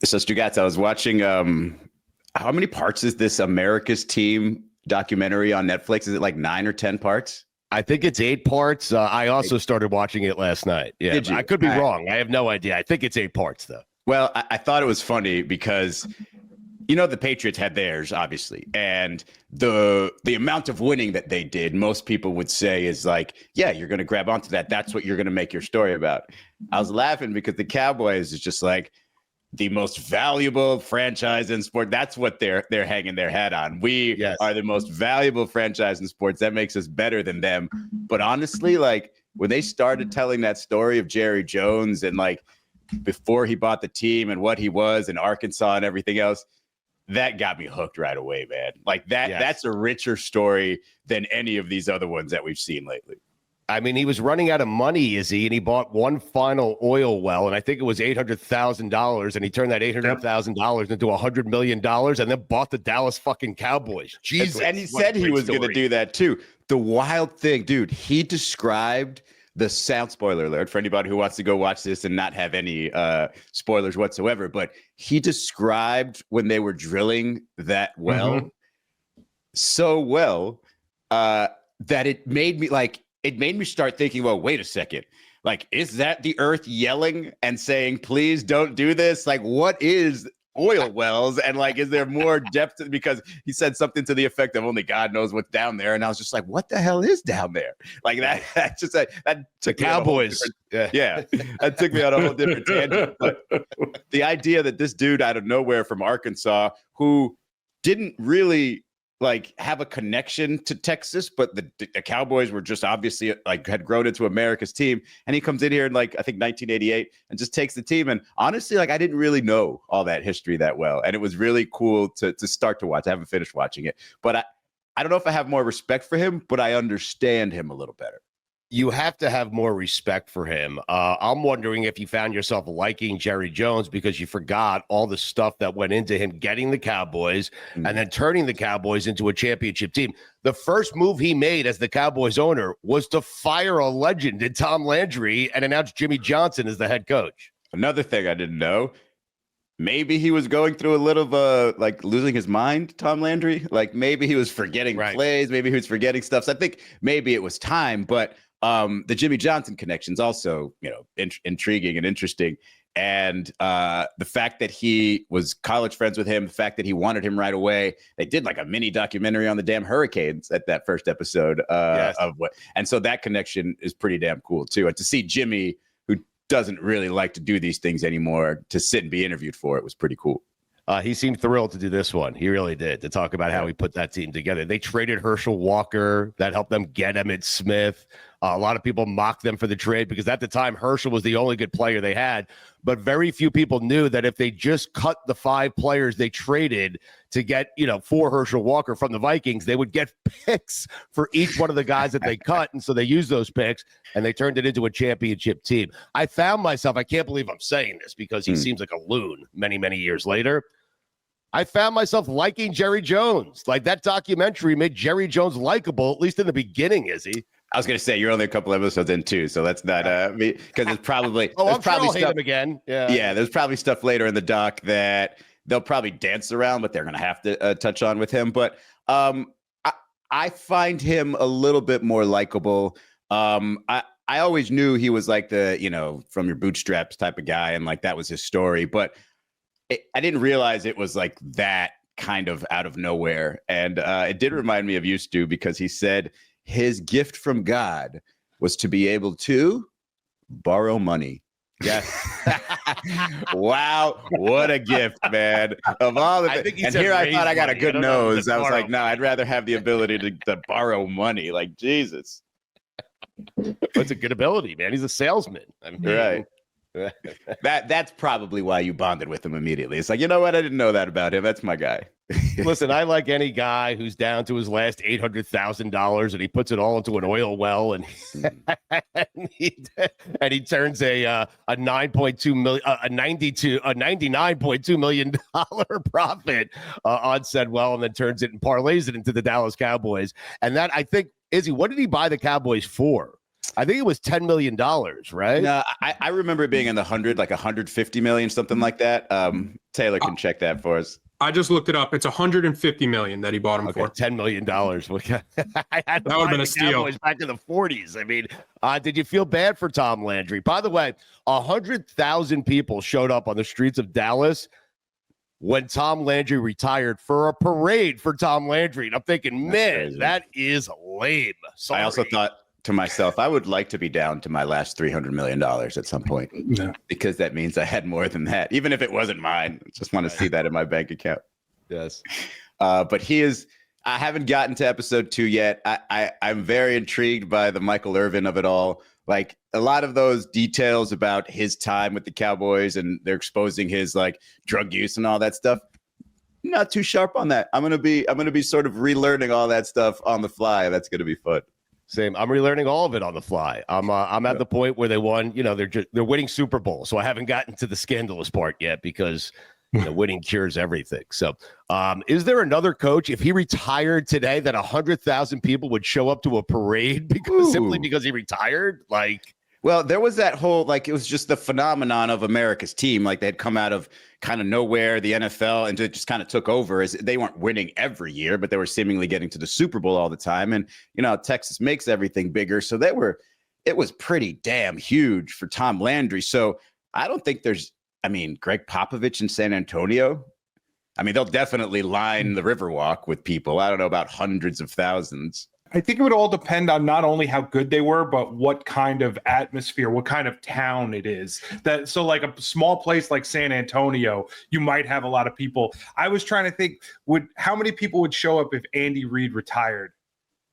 So Stugotz, I was watching, how many parts is this America's Team documentary on Netflix? Is it like 9 or 10 parts? I think it's 8 parts. I also started watching it last night. Yeah, I could be wrong. I have no idea. I think it's 8 parts, though. Well, I thought it was funny because, the Patriots had theirs, obviously. And the amount of winning that they did, most people would say is like, yeah, you're going to grab onto that. That's what you're going to make your story about. I was laughing because the Cowboys is just like the most valuable franchise in sport. That's what they're hanging their hat on. We are the most valuable franchise in sports. That makes us better than them. But honestly, like when they started telling that story of Jerry Jones and like before he bought the team and what he was in Arkansas and everything else, that got me hooked right away, man. Like that's a richer story than any of these other ones that we've seen lately. I mean, he was running out of money, and he bought one final oil well, and I think it was $800,000, and he turned that $800,000 into $100 million, and then bought the Dallas fucking Cowboys. Jesus, and he said he was going to do that too. The wild thing, dude, he described the sound, spoiler alert for anybody who wants to go watch this and not have any spoilers whatsoever, but he described when they were drilling that well so well that it made me start thinking, well, wait a second. Like, is that the earth yelling and saying, please don't do this? Like, what is oil wells? And like, is there more depth? Because he said something to the effect of only God knows what's down there. And I was just like, what the hell is down there? Like that just that took the Cowboys. Yeah, that took me on a whole different tangent. But the idea that this dude out of nowhere from Arkansas who didn't really like have a connection to Texas, but the Cowboys were just obviously like had grown into America's team. And he comes in here in like, I think 1988 and just takes the team. And honestly, like I didn't really know all that history that well. And it was really cool to start to watch. I haven't finished watching it, but I don't know if I have more respect for him, but I understand him a little better. You have to have more respect for him. I'm wondering if you found yourself liking Jerry Jones because you forgot all the stuff that went into him getting the Cowboys and then turning the Cowboys into a championship team. The first move he made as the Cowboys owner was to fire a legend in Tom Landry and announce Jimmy Johnson as the head coach. Another thing I didn't know, maybe he was going through a little like losing his mind, Tom Landry. Like maybe he was forgetting plays, maybe he was forgetting stuff. So I think maybe it was time, but the Jimmy Johnson connection's also, intriguing and interesting. And the fact that he was college friends with him, the fact that he wanted him right away. They did like a mini documentary on the damn Hurricanes at that first episode and so that connection is pretty damn cool too. And to see Jimmy, who doesn't really like to do these things anymore, to sit and be interviewed for it was pretty cool. He seemed thrilled to do this one. He really did, to talk about how he put that team together. They traded Herschel Walker. That helped them get Emmitt Smith. A lot of people mocked them for the trade because at the time, Herschel was the only good player they had. But very few people knew that if they just cut the 5 players they traded to get, for Herschel Walker from the Vikings, they would get picks for each one of the guys that they cut. And so they used those picks and they turned it into a championship team. I found myself, I can't believe I'm saying this because he seems like a loon many, many years later. I found myself liking Jerry Jones. Like that documentary made Jerry Jones likable, at least in the beginning, Izzy. I was going to say you're only a couple episodes in too, so let's not because it's probably I'm probably sure I'll hate him again. Yeah, there's probably stuff later in the doc that they'll probably dance around, but they're going to have to touch on with him. But I find him a little bit more likable. I always knew he was like the from your bootstraps type of guy, and like that was his story, but I didn't realize it was like that kind of out of nowhere. And it did remind me of you, Stu, because he said his gift from God was to be able to borrow money. Yes. Wow. What a gift, man. Of all the things. And here I thought I got a good nose. I was like, no, I'd rather have the ability to borrow money. Like, Jesus. That's a good ability, man. He's a salesman. I mean, right. That's probably why you bonded with him immediately. It's like, you know what? I didn't know that about him. That's my guy. Listen, I like any guy who's down to his last $800,000 and he puts it all into an oil well and he turns a $99.2 million profit on said well, and then turns it and parlays it into the Dallas Cowboys. And that, I think, Izzy, what did he buy the Cowboys for? I think it was $10 million, right? No, I remember it being in the 100, like 150 million, something like that. Taylor can check that for us. I just looked it up. It's 150 million that he bought him for. $10 million. That would have been a steal. Back in the 40s. I mean, did you feel bad for Tom Landry? By the way, 100,000 people showed up on the streets of Dallas when Tom Landry retired for a parade for Tom Landry. And I'm thinking, man, that is lame. Sorry. I also thought to myself, I would like to be down to my last $300 million at some point, because that means I had more than that, even if it wasn't mine. I just want to see that in my bank account. Yes. But I haven't gotten to episode 2 yet. I'm very intrigued by the Michael Irvin of it all. Like a lot of those details about his time with the Cowboys, and they're exposing his like drug use and all that stuff. Not too sharp on that. I'm gonna be sort of relearning all that stuff on the fly. That's gonna be fun. Same. I'm relearning all of it on the fly. I'm at the point where they won. They're winning Super Bowl, so I haven't gotten to the scandalous part yet because winning cures everything. So, is there another coach, if he retired today, that 100,000 people would show up to a parade simply because he retired? Well, there was that whole, it was just the phenomenon of America's team. Like they'd come out of kind of nowhere, the NFL, and it just kind of took over. As they weren't winning every year, but they were seemingly getting to the Super Bowl all the time. And, Texas makes everything bigger. So it was pretty damn huge for Tom Landry. So I don't think Greg Popovich in San Antonio. They'll definitely line the Riverwalk with people. I don't know about hundreds of thousands. I think it would all depend on not only how good they were, but what kind of atmosphere, what kind of town it is. So like a small place like San Antonio, you might have a lot of people. I was trying to think, how many people would show up if Andy Reid retired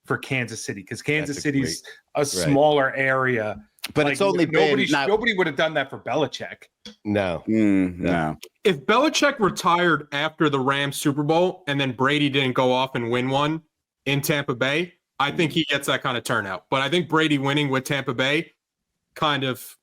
for Kansas City? Because Kansas City's a smaller area. But it's only nobody would have done that for Belichick. No. No. If Belichick retired after the Rams Super Bowl and then Brady didn't go off and win one in Tampa Bay, I think he gets that kind of turnout. But I think Brady winning with Tampa Bay kind of,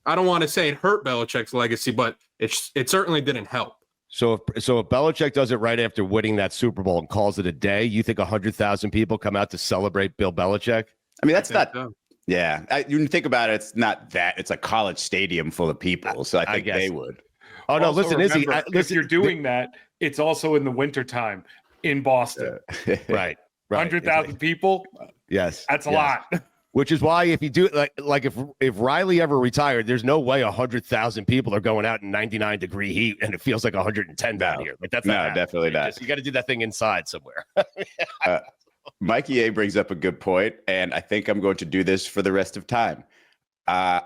I don't want to say it hurt Belichick's legacy, but it certainly didn't help. So if Belichick does it right after winning that Super Bowl and calls it a day, you think 100,000 people come out to celebrate Bill Belichick? That's not. So. Yeah, when you think about it, it's not that. It's a college stadium full of people, so I think they would. Oh, no, listen, remember, if you're doing that, it's also in the wintertime in Boston. Right. 100,000 people? Yes. That's a lot. Which is why if you do if Riley ever retired, there's no way 100,000 people are going out in 99-degree heat and it feels like 110 down here. That's not definitely not. You got to do that thing inside somewhere. Mikey A brings up a good point, and I think I'm going to do this for the rest of time.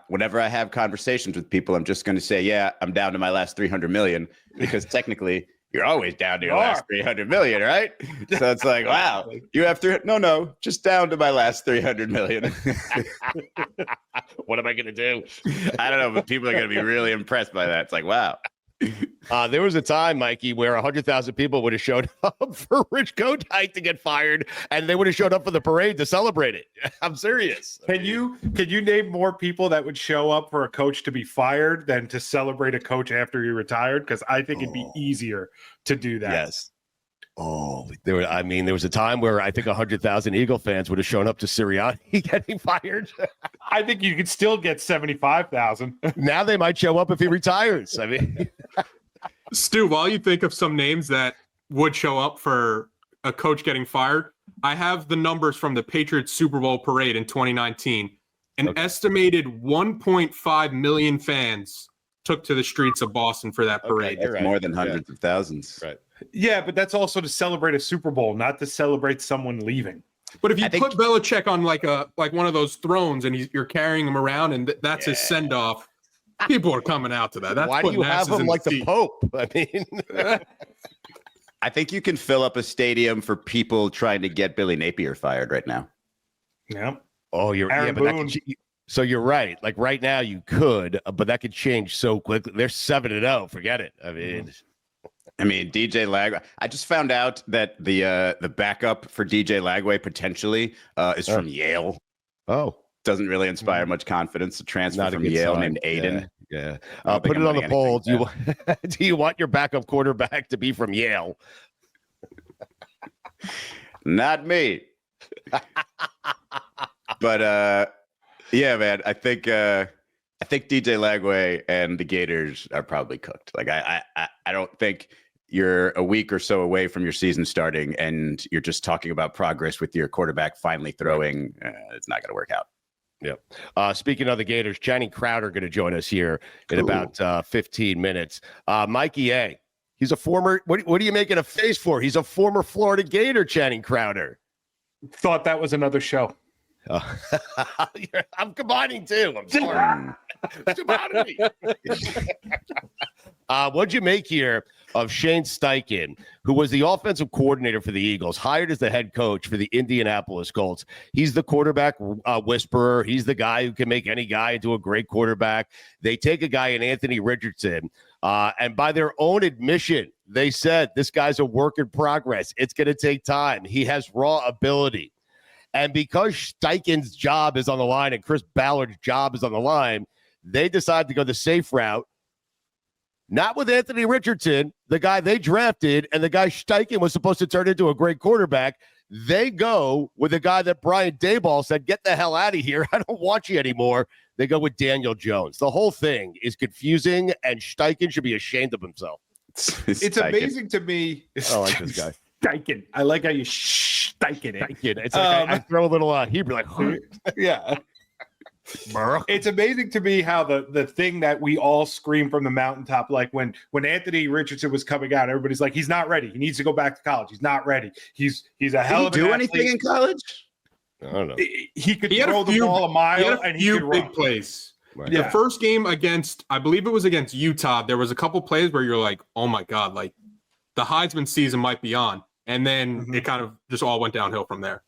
Whenever I have conversations with people, I'm just going to say, yeah, I'm down to my last 300 million, because technically you're always down to your last 300 million, right? So it's like, wow, you have to, no, just down to my last 300 million. What am I going to do? I don't know, but people are going to be really impressed by that. It's like, wow. There was a time, Mikey, where 100,000 people would have showed up for Rich Kotite to get fired, and they would have showed up for the parade to celebrate it. I'm serious. Can you name more people that would show up for a coach to be fired than to celebrate a coach after he retired? Because I think it'd be easier to do that. Yes. Oh, there was a time where I think 100,000 Eagle fans would have shown up to Sirianni getting fired. I think you could still get 75,000. Now they might show up if he retires. Stu, while you think of some names that would show up for a coach getting fired, I have the numbers from the Patriots Super Bowl parade in 2019. An estimated 1.5 million fans took to the streets of Boston for that parade. That's right. More than hundreds of thousands. Right. Yeah, but that's also to celebrate a Super Bowl, not to celebrate someone leaving. But if you put Belichick on like one of those thrones and you're carrying him around and that's his send off, people are coming out to that. That's why do you have him like the Pope? I think you can fill up a stadium for people trying to get Billy Napier fired right now. Yeah. Oh, you're so you're right. Like right now you could, but that could change so quickly. They're 7-0. Forget it. DJ Lagway. I just found out that the backup for DJ Lagway potentially is from Yale. Oh, doesn't really inspire much confidence. A transfer from Yale named Aiden. Yeah. Put it on the poll. Do you want your backup quarterback to be from Yale? Not me. But Yeah, man. I think DJ Lagway and the Gators are probably cooked. Like I don't think you're a week or so away from your season starting, and you're just talking about progress with your quarterback finally throwing. It's not going to work out. Yep. Speaking of the Gators, Channy Crowder going to join us here in about 15 minutes. Mikey A. He's a former. What are you making a face for? He's a former Florida Gator, Channy Crowder. Thought that was another show. I'm combining too. I'm sorry. What'd you make here of Shane Steichen, who was the offensive coordinator for the Eagles, hired as the head coach for the Indianapolis Colts? He's the quarterback whisperer. He's the guy who can make any guy into a great quarterback. They take a guy in Anthony Richardson, and by their own admission, they said this guy's a work in progress. It's going to take time. He has raw ability. And because Steichen's job is on the line and Chris Ballard's job is on the line, they decide to go the safe route. Not with Anthony Richardson, the guy they drafted, and the guy Steichen was supposed to turn into a great quarterback. They go with a guy that Brian Daboll said, get the hell out of here. I don't want you anymore. They go with Daniel Jones. The whole thing is confusing, and Steichen should be ashamed of himself. It's amazing to me. I like this guy. Steichen. I like how you Steichen it. It's like I throw a little Hebrew, like, yeah. It's amazing to me how the thing that we all scream from the mountaintop, like when Anthony Richardson was coming out, everybody's like, he's not ready. He needs to go back to college. He's not ready. He's a hell of an athlete. Anything in college? I don't know. He could throw the ball a mile and he could big run. plays. Right. The first game against, I believe it was against Utah, there was a couple plays where you're like, oh my God, like the Heisman season might be on. And then it kind of just all went downhill from there.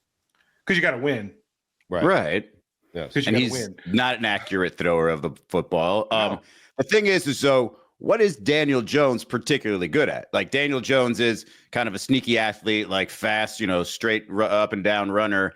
Because you got to win. Right. Yeah. And he's not an accurate thrower of the football. No. The thing is so what is Daniel Jones particularly good at? Like Daniel Jones is kind of a sneaky athlete, like fast, straight up and down runner.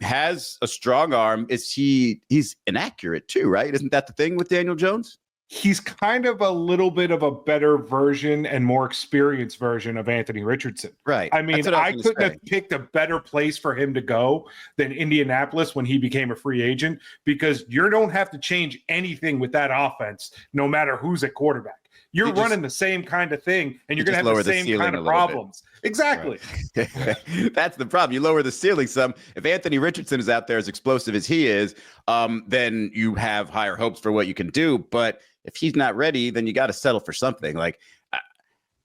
Has a strong arm. He's inaccurate too, right? Isn't that the thing with Daniel Jones? He's kind of a little bit of a better version and more experienced version of Anthony Richardson. Right. I mean, I couldn't have picked a better place for him to go than Indianapolis when he became a free agent, because you don't have to change anything with that offense, no matter who's at quarterback. You're running the same kind of thing, and you're going to have the same kind of problems. Exactly. Right. That's the problem. You lower the ceiling some. If Anthony Richardson is out there as explosive as he is, then you have higher hopes for what you can do. But if he's not ready, then you got to settle for something. Like,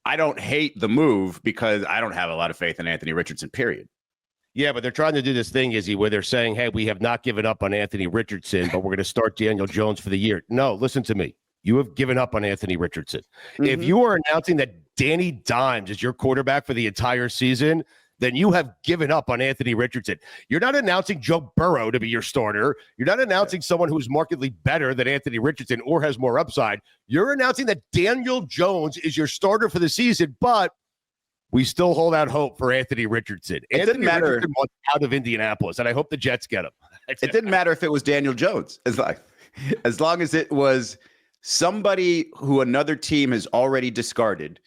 I don't hate the move because I don't have a lot of faith in Anthony Richardson, period. Yeah, but they're trying to do this thing, Izzy, where they're saying, hey, we have not given up on Anthony Richardson, but we're going to start Daniel Jones for the year. No, listen to me. You have given up on Anthony Richardson. Mm-hmm. If you are announcing that Danny Dimes is your quarterback for the entire season, then you have given up on Anthony Richardson. You're not announcing Joe Burrow to be your starter. You're not announcing someone who's markedly better than Anthony Richardson or has more upside. You're announcing that Daniel Jones is your starter for the season, but we still hold out hope for Anthony Richardson. It didn't matter. Richardson wants out of Indianapolis, and I hope the Jets get him. It didn't matter if it was Daniel Jones. As long as it was somebody who another team has already discarded,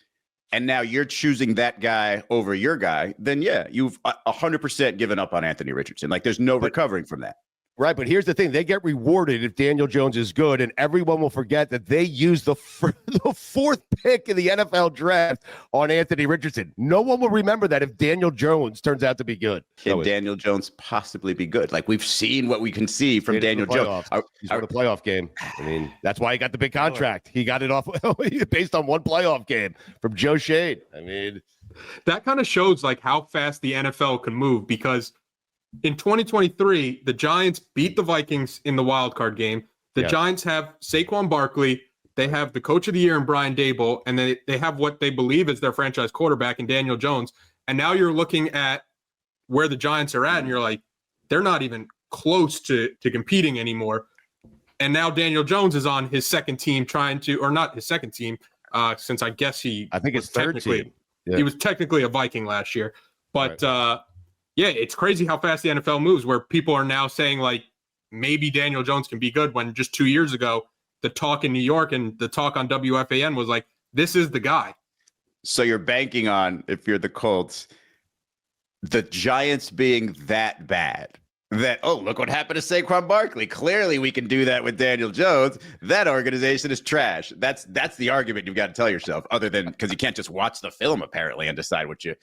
and now you're choosing that guy over your guy, then yeah, you've 100% given up on Anthony Richardson. Like, there's no recovering from that. Right, but here's the thing. They get rewarded if Daniel Jones is good, and everyone will forget that they used the fourth pick in the NFL draft on Anthony Richardson. No one will remember that if Daniel Jones turns out to be good. Can Daniel Jones possibly be good? Like, we've seen what we can see from Daniel Jones. He's won a playoff game. I mean, that's why he got the big contract. He got it off based on one playoff game from Joe Shade. I mean, that kind of shows like how fast the NFL can move, because in 2023, the Giants beat the Vikings in the wild card game. The Giants have Saquon Barkley. They have the coach of the year in Brian Daboll, and then they have what they believe is their franchise quarterback in Daniel Jones. And now you're looking at where the Giants are at, and you're like, they're not even close to competing anymore. And now Daniel Jones is on his second team or not his second team, since I guess I think it's third team. Yeah. He was technically a Viking last year. But yeah, it's crazy how fast the NFL moves, where people are now saying, like, maybe Daniel Jones can be good, when just 2 years ago, the talk in New York and the talk on WFAN was like, this is the guy. So you're banking on, if you're the Colts, the Giants being that bad that, oh, look what happened to Saquon Barkley. Clearly we can do that with Daniel Jones. That organization is trash. That's the argument you've got to tell yourself, other than because you can't just watch the film apparently and decide what you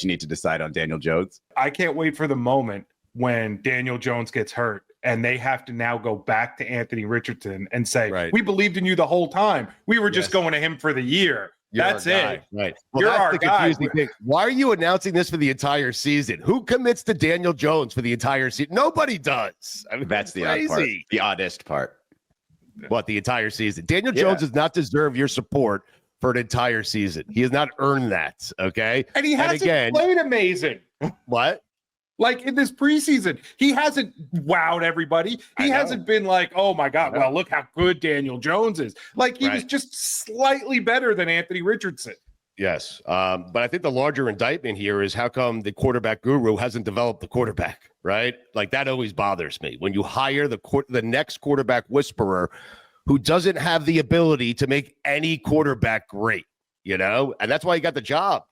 need to decide on Daniel Jones. I can't wait for the moment when Daniel Jones gets hurt and they have to now go back to Anthony Richardson and say, we believed in you the whole time. We were just going to him for the year. That's it. Right. Well, You're that's our the guy. confusing thing. Why are you announcing this for the entire season? Who commits to Daniel Jones for the entire season? Nobody does. I mean, that's the odd part. The oddest part. What, the entire season? Daniel Jones does not deserve your support for an entire season. He has not earned that. Okay. And he hasn't played amazing. What? Like in this preseason, he hasn't wowed everybody. He hasn't been like, oh my God, well, look how good Daniel Jones is. Like he was just slightly better than Anthony Richardson. Yes. But I think the larger indictment here is how come the quarterback guru hasn't developed the quarterback, right? Like that always bothers me. When you hire the next quarterback whisperer who doesn't have the ability to make any quarterback great, and that's why he got the job.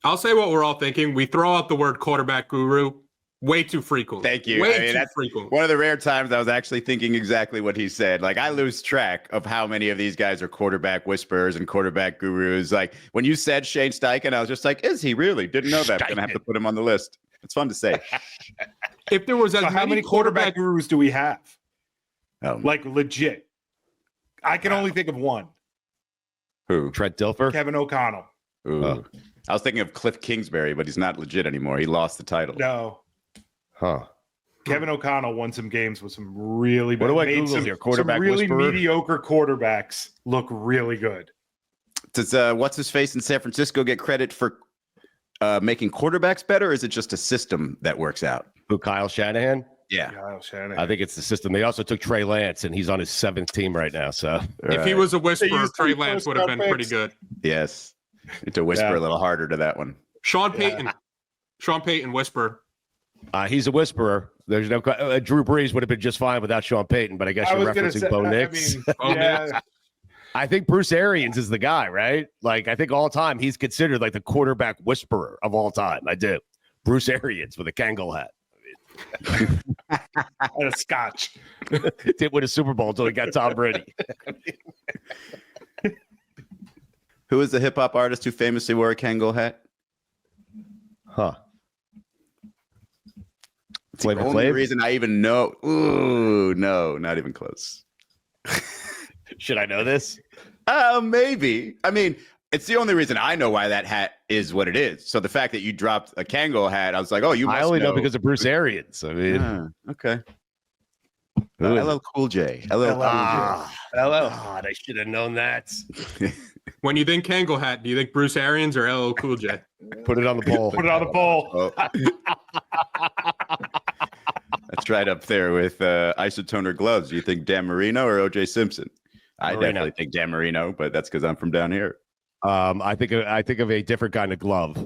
I'll say what we're all thinking. We throw out the word quarterback guru way too frequently. Thank you. Way too frequently. One of the rare times I was actually thinking exactly what he said. Like I lose track of how many of these guys are quarterback whisperers and quarterback gurus. Like when you said Shane Steichen, I was just like, is he really? Didn't know that. I'm going to have to put him on the list. It's fun to say. If there was how many quarterback gurus do we have? Like legit. I can only think of one. Who? Trent Dilfer? Kevin O'Connell. Ooh. I was thinking of Cliff Kingsbury, but he's not legit anymore. He lost the title. No. Huh. Kevin O'Connell won some games with some really bad. What do I Google here? Quarterback some really whisperer? mediocre quarterbacks look really good. Does what's his face in San Francisco get credit for making quarterbacks better, or is it just a system that works out? Who, Kyle Shanahan? Yeah. Kyle Shanahan. I think it's the system. They also took Trey Lance, and he's on his 7th team right now. So if he was a whisperer, Trey Lance would have been pretty good. Yes. Need to whisper a little harder to that one. Sean Payton, whisper. He's a whisperer. There's no Drew Brees would have been just fine without Sean Payton, but I guess you're referencing Bo Nix. I think Bruce Arians is the guy, right? Like I think all time he's considered like the quarterback whisperer of all time. I do. Bruce Arians with a Kangol hat. And a scotch. Didn't win a Super Bowl until he got Tom Brady. Who is the hip hop artist who famously wore a Kangol hat? Huh. It's the only reason I even know. Ooh, no, not even close. Should I know this? Maybe. I mean, it's the only reason I know why that hat is what it is. So the fact that you dropped a Kangol hat, I was like, oh, you must I only know because of Bruce Arians. I mean, okay. LL Cool J. LL Cool J. God, I should have known that. When you think Kangol hat, do you think Bruce Arians or LL Cool J? Put it on the poll. Put it on the poll. Oh. That's right up there with isotoner gloves. Do you think Dan Marino or OJ Simpson? I definitely think Dan Marino, but that's because I'm from down here. I think of a different kind of glove.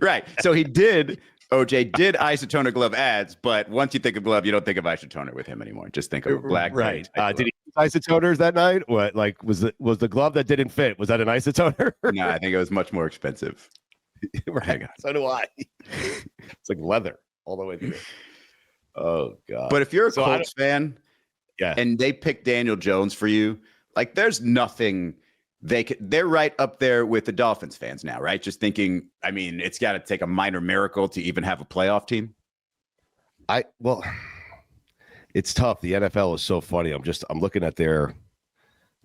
Right. So OJ did isotoner glove ads, but once you think of glove, you don't think of isotoner with him anymore. Just think of a black. Right. Did he use isotoners that night? What, like, was the glove that didn't fit? Was that an isotoner? No, I think it was much more expensive. Right. So do I. It's like leather all the way through. Oh God. But if you're a Colts fan, and they pick Daniel Jones for you, like there's nothing they're right up there with the Dolphins fans now, right? Just thinking, I mean, it's got to take a minor miracle to even have a playoff team. It's tough. The NFL is so funny. I'm looking at their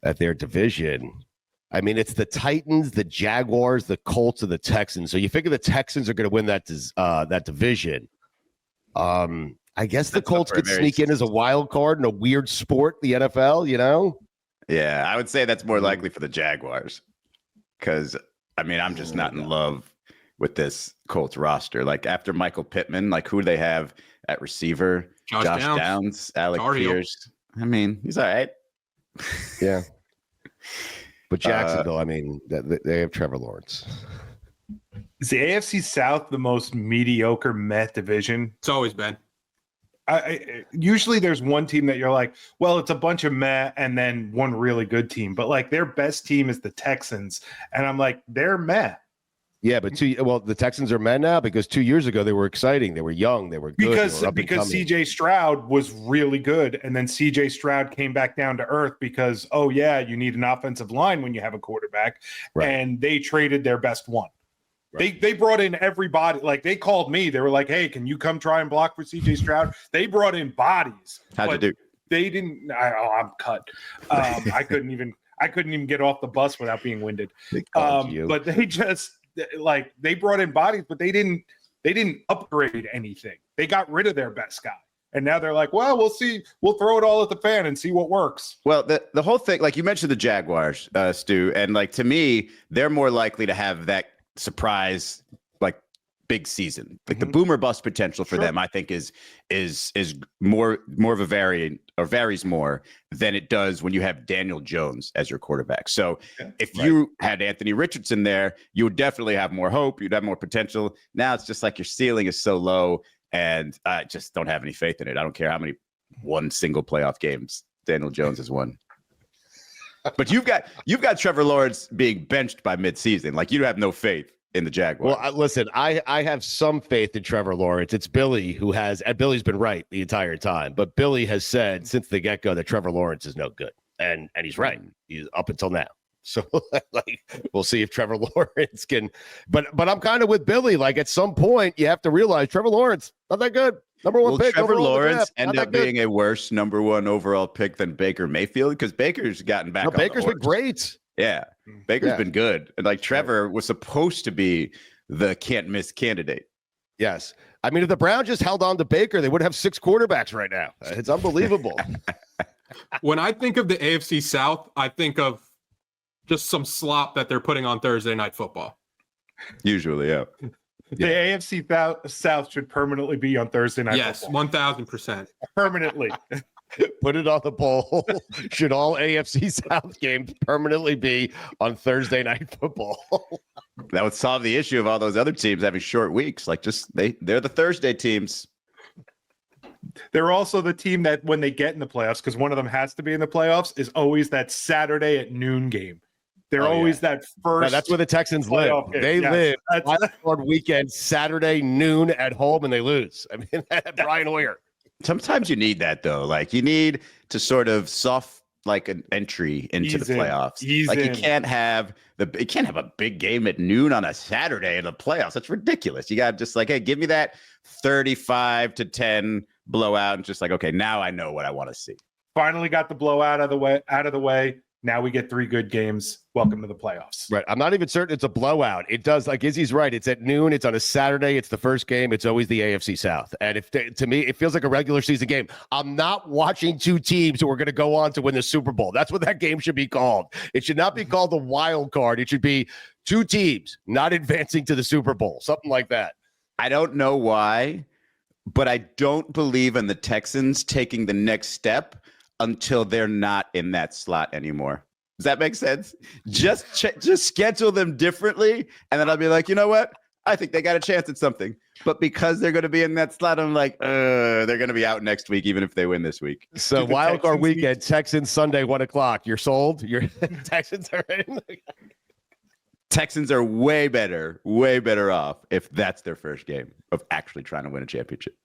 division. I mean, it's the Titans, the Jaguars, the Colts, and the Texans. So you figure the Texans are going to win that division. I guess the Colts could sneak in as a wild card in a weird sport, the NFL, Yeah, I would say that's more likely for the Jaguars because, I mean, I'm just not in love with this Colts roster. Like after Michael Pittman, like who do they have at receiver? Josh Downs, Alec Pierce. I mean, he's all right. Yeah. But Jacksonville, I mean, they have Trevor Lawrence. Is the AFC South the most mediocre Met division? It's always been. Usually there's one team that you're like, well, it's a bunch of meh and then one really good team. But like their best team is the Texans. And I'm like, they're meh. Yeah, but the Texans are men now because 2 years ago they were exciting. They were young. They were good. Because they were CJ Stroud was really good, and then CJ Stroud came back down to earth because you need an offensive line when you have a quarterback, and they traded their best one. Right. They brought in everybody. Like they called me. They were like, "Hey, can you come try and block for CJ Stroud?" They brought in bodies. How'd you do? They didn't. I'm cut. I couldn't even get off the bus without being winded. But they just. Like they brought in bodies, but they didn't upgrade anything. They got rid of their best guy. And now they're like, well, we'll see. We'll throw it all at the fan and see what works. Well, the whole thing, like you mentioned the Jaguars, Stu, and like to me, they're more likely to have that surprise, like big season. Like the boomer bust potential for them, I think is more of a variant or varies more than it does when you have Daniel Jones as your quarterback. So if you had Anthony Richardson there, you would definitely have more hope. You'd have more potential. Now it's just like your ceiling is so low, and I just don't have any faith in it. I don't care how many one single playoff games Daniel Jones has won. But you've got Trevor Lawrence being benched by midseason. Like you have no faith in the Jaguars. Well, listen, I have some faith in Trevor Lawrence. It's Billy who has, and Billy's been right the entire time, but Billy has said since the get-go that Trevor Lawrence is no good. And he's right. He's up until now. So like we'll see if Trevor Lawrence can, but I'm kind of with Billy. Like at some point you have to realize Trevor Lawrence, not that good. Number one pick. Trevor Lawrence end up being a worse number one overall pick than Baker Mayfield because Baker's gotten back. No, Baker's been great. Yeah, Baker's been good. And like Trevor was supposed to be the can't miss candidate. Yes. I mean, if the Browns just held on to Baker, they would have 6 quarterbacks right now. It's unbelievable. When I think of the AFC South, I think of just some slop that they're putting on Thursday Night Football. Usually, yeah. The AFC South should permanently be on Thursday Night Football. 1,000%. Permanently. Put it on the poll. Should all AFC South games permanently be on Thursday Night Football? That would solve the issue of all those other teams having short weeks. Like they're the Thursday teams. They're also the team that when they get in the playoffs, because one of them has to be in the playoffs, is always that Saturday at noon game. They're always that first. No, that's where the Texans live. They live on weekend, Saturday noon at home, and they lose. I mean, Brian Hoyer. Sometimes you need that though. Like you need to sort of soft like an entry into the playoffs. You can't have a big game at noon on a Saturday in the playoffs. That's ridiculous. You got to just like, hey, give me that 35-10 blowout, and just like, okay, now I know what I want to see. Finally got the blowout out of the way. Now we get 3 good games. Welcome to the playoffs. Right. I'm not even certain it's a blowout. It does, like Izzy's right. It's at noon. It's on a Saturday. It's the first game. It's always the AFC South. And to me, it feels like a regular season game. I'm not watching 2 teams who are going to go on to win the Super Bowl. That's what that game should be called. It should not be called the wild card. It should be 2 teams not advancing to the Super Bowl. Something like that. I don't know why, but I don't believe in the Texans taking the next step until they're not in that slot anymore. Does that make sense? Just schedule them differently, and then I'll be like, you know what? I think they got a chance at something. But because they're going to be in that slot, I'm like, they're going to be out next week, even if they win this week. So wild card weekend, Texans Sunday, 1:00. You're sold? Your Texans are in? Texans are way better off if that's their first game of actually trying to win a championship.